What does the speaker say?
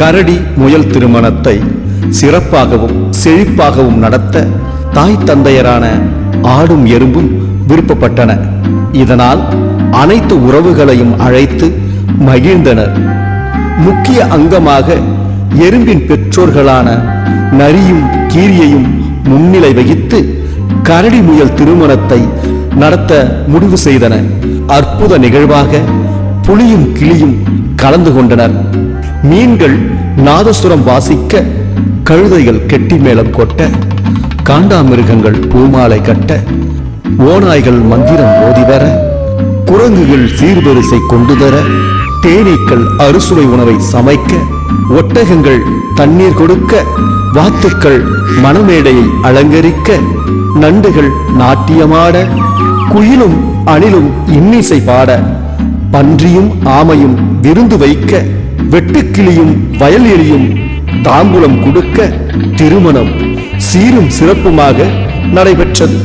கரடி முயல் திருமணத்தை சிறப்பாகவும் செழிப்பாகவும் நடத்த தாய் தந்தையரான ஆடும் எறும்பும் விருப்பப்பட்டன. இதனால் அனைத்து உறவுகளையும் அழைத்து மகிழ்ந்தனர். முக்கிய அங்கமாக எறும்பின் பெற்றோர்களான நரியும் கீரியையும் முன்னிலை வகித்து கரடி முயல் திருமணத்தை நடத்த முடிவு செய்தன. அற்புத நிகழ்வாக புலியும் கிளியும் கலந்து கொண்டனர். மீன்கள் நாதசுரம் வாசிக்க, கழுதைகள் கெட்டி மேளம் கொட்ட, காண்டாமிருகங்கள் பூமாலை கட்ட, ஓநாய்கள் மந்திரம் ஓதி வர, குரங்குகள் சீர்வரிசை கொண்டு தர, தேனீக்கள் அறுசுவை உணவை சமைக்க, ஒட்டகங்கள் தண்ணீர் கொடுக்க, வாத்துக்கள் மணமேடையை அலங்கரிக்க, நண்டுகள் நாட்டியமாட, குயிலும் அணிலும் இன்னிசை பாட, பன்றியும் ஆமையும் விருந்து வைக்க, வெட்டுக்கிளியும் வயல் எலியும் தாம்பூலம் கொடுக்க, திருமணம் சீரும் சிறப்புமாக நடைபெற்றது.